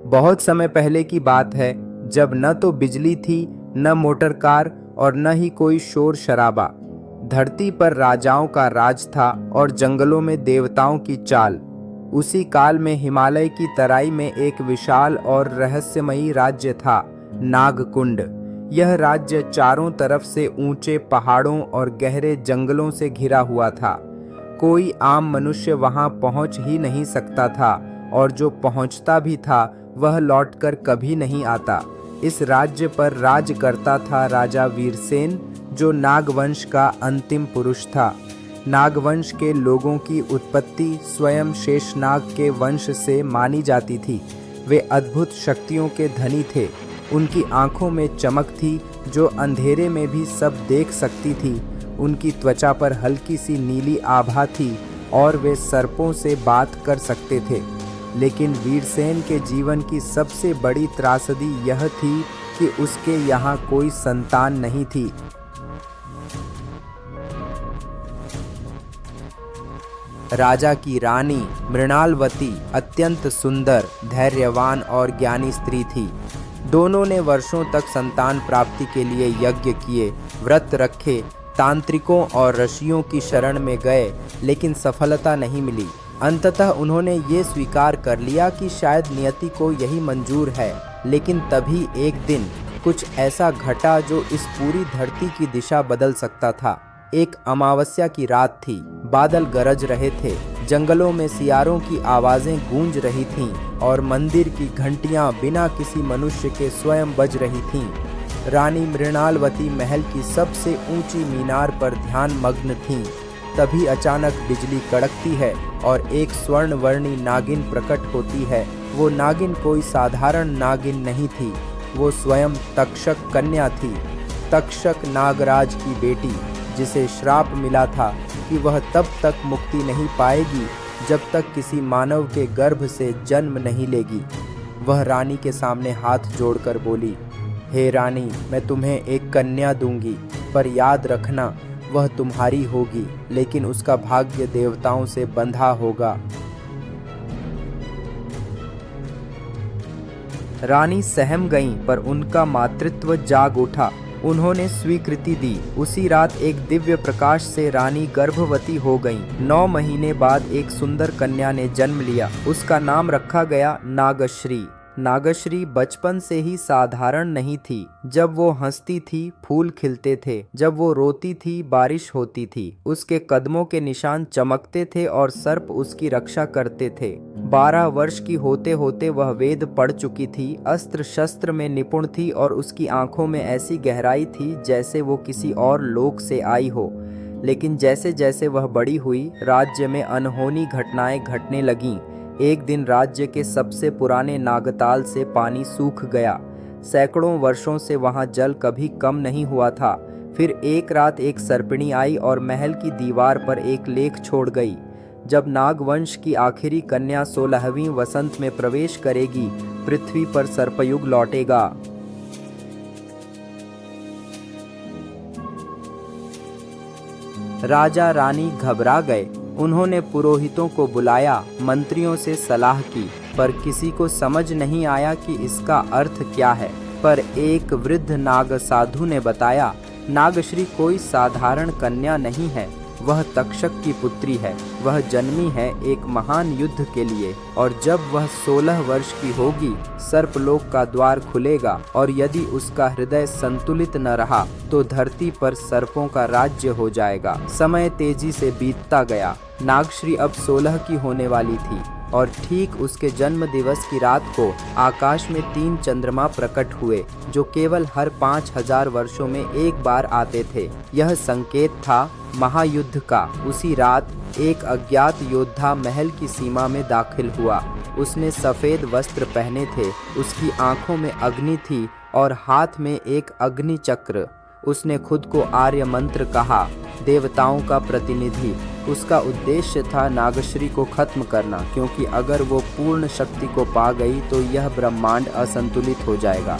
बहुत समय पहले की बात है, जब न तो बिजली थी, न मोटर कार और न ही कोई शोर शराबा। धरती पर राजाओं का राज था और जंगलों में देवताओं की चाल। उसी काल में हिमालय की तराई में एक विशाल और रहस्यमयी राज्य था, नागकुंड। यह राज्य चारों तरफ से ऊंचे पहाड़ों और गहरे जंगलों से घिरा हुआ था। कोई आम मनुष्य वहां पहुंच ही नहीं सकता था, और जो पहुंचता भी था वह लौटकर कभी नहीं आता। इस राज्य पर राज करता था राजा वीरसेन, जो नागवंश का अंतिम पुरुष था। नागवंश के लोगों की उत्पत्ति स्वयं शेषनाग के वंश से मानी जाती थी। वे अद्भुत शक्तियों के धनी थे। उनकी आंखों में चमक थी, जो अंधेरे में भी सब देख सकती थी। उनकी त्वचा पर हल्की सी नीली आभा थी और वे सर्पों से बात कर सकते थे। लेकिन वीरसेन के जीवन की सबसे बड़ी त्रासदी यह थी कि उसके यहाँ कोई संतान नहीं थी। राजा की रानी मृणालवती अत्यंत सुंदर, धैर्यवान और ज्ञानी स्त्री थी। दोनों ने वर्षों तक संतान प्राप्ति के लिए यज्ञ किए, व्रत रखे, तांत्रिकों और ऋषियों की शरण में गए, लेकिन सफलता नहीं मिली। अंततः उन्होंने ये स्वीकार कर लिया कि शायद नियति को यही मंजूर है। लेकिन तभी एक दिन कुछ ऐसा घटा जो इस पूरी धरती की दिशा बदल सकता था। एक अमावस्या की रात थी। बादल गरज रहे थे, जंगलों में सियारों की आवाजें गूंज रही थीं और मंदिर की घंटियां बिना किसी मनुष्य के स्वयं बज रही थीं। रानी मृणालवती महल की सबसे ऊंची मीनार पर ध्यान मग्न थीं। तभी अचानक बिजली कड़कती है और एक स्वर्णवर्णी नागिन प्रकट होती है। वो नागिन कोई साधारण नागिन नहीं थी, वो स्वयं तक्षक कन्या थी। तक्षक नागराज की बेटी, जिसे श्राप मिला था कि वह तब तक मुक्ति नहीं पाएगी जब तक किसी मानव के गर्भ से जन्म नहीं लेगी। वह रानी के सामने हाथ जोड़कर बोली, हे रानी, मैं तुम्हें एक कन्या दूंगी, पर याद रखना वह तुम्हारी होगी, लेकिन उसका भाग्य देवताओं से बंधा होगा। रानी सहम गईं, पर उनका मातृत्व जाग उठा। उन्होंने स्वीकृति दी। उसी रात एक दिव्य प्रकाश से रानी गर्भवती हो गईं। 9 महीने बाद एक सुंदर कन्या ने जन्म लिया। उसका नाम रखा गया नागश्री। नागश्री बचपन से ही साधारण नहीं थी। जब वो हंसती थी, फूल खिलते थे। जब वो रोती थी, बारिश होती थी। उसके कदमों के निशान चमकते थे और सर्प उसकी रक्षा करते थे। 12 वर्ष की होते होते वह वेद पढ़ चुकी थी, अस्त्र शस्त्र में निपुण थी और उसकी आंखों में ऐसी गहराई थी जैसे वो किसी और लोक से आई हो। लेकिन जैसे जैसे वह बड़ी हुई, राज्य में अनहोनी घटनाएं घटने लगीं। एक दिन राज्य के सबसे पुराने नागताल से पानी सूख गया। सैकड़ों वर्षों से वहां जल कभी कम नहीं हुआ था। फिर एक रात एक सर्पिणी आई और महल की दीवार पर एक लेख छोड़ गई। जब नागवंश की आखिरी कन्या 16वीं वसंत में प्रवेश करेगी, पृथ्वी पर सर्पयुग लौटेगा। राजा रानी घबरा गए। उन्होंने पुरोहितों को बुलाया, मंत्रियों से सलाह की, पर किसी को समझ नहीं आया कि इसका अर्थ क्या है। पर एक वृद्ध नाग साधु ने बताया, नागश्री कोई साधारण कन्या नहीं है, वह तक्षक की पुत्री है। वह जन्मी है एक महान युद्ध के लिए, और जब वह 16 वर्ष की होगी, सर्पलोक का द्वार खुलेगा, और यदि उसका हृदय संतुलित न रहा तो धरती पर सर्पों का राज्य हो जाएगा। समय तेजी से बीतता गया। नागश्री अब 16 की होने वाली थी, और ठीक उसके जन्म दिवस की रात को आकाश में 3 चंद्रमा प्रकट हुए, जो केवल हर 5000 वर्षों में एक बार आते थे। यह संकेत था महायुद्ध का। उसी रात एक अज्ञात योद्धा महल की सीमा में दाखिल हुआ। उसने सफेद वस्त्र पहने थे, उसकी आंखों में अग्नि थी और हाथ में एक अग्नि चक्र। उसने खुद को आर्य मंत्र कहा, देवताओं का प्रतिनिधि। उसका उद्देश्य था नागश्री को खत्म करना, क्योंकि अगर वो पूर्ण शक्ति को पा गई तो यह ब्रह्मांड असंतुलित हो जाएगा।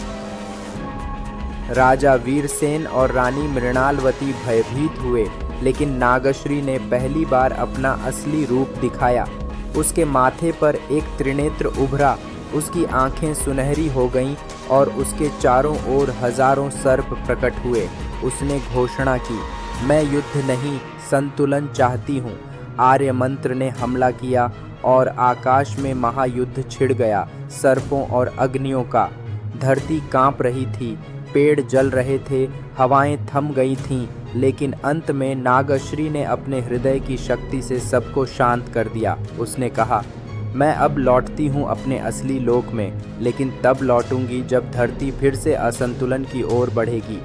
राजा वीरसेन और रानी मृणालवती भयभीत हुए, लेकिन नागश्री ने पहली बार अपना असली रूप दिखाया। उसके माथे पर एक त्रिनेत्र उभरा उसकी आंखें सुनहरी हो गईं और उसके चारों ओर हजारों सर्प प्रकट हुए। उसने घोषणा की, मैं युद्ध नहीं, संतुलन चाहती हूँ। आर्य मंत्र ने हमला किया और आकाश में महायुद्ध छिड़ गया, सर्पों और अग्नियों का। धरती कांप रही थी, पेड़ जल रहे थे, हवाएं थम गई थीं, लेकिन अंत में नागश्री ने अपने हृदय की शक्ति से सबको शांत कर दिया। उसने कहा, मैं अब लौटती हूँ अपने असली लोक में, लेकिन तब लौटूंगी जब धरती फिर से असंतुलन की ओर बढ़ेगी।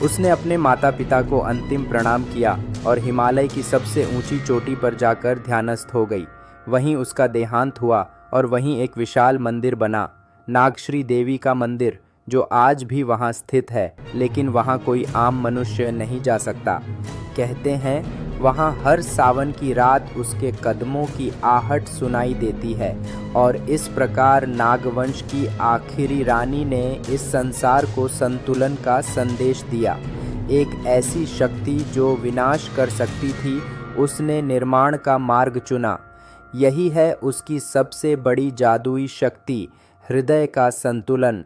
उसने अपने माता पिता को अंतिम प्रणाम किया और हिमालय की सबसे ऊंची चोटी पर जाकर ध्यानस्थ हो गई। वहीं उसका देहांत हुआ और वहीं एक विशाल मंदिर बना, नागश्री देवी का मंदिर, जो आज भी वहाँ स्थित है, लेकिन वहाँ कोई आम मनुष्य नहीं जा सकता। कहते हैं वहाँ हर सावन की रात उसके कदमों की आहट सुनाई देती है। और इस प्रकार नागवंश की आखिरी रानी ने इस संसार को संतुलन का संदेश दिया। एक ऐसी शक्ति जो विनाश कर सकती थी, उसने निर्माण का मार्ग चुना। यही है उसकी सबसे बड़ी जादुई शक्ति, हृदय का संतुलन।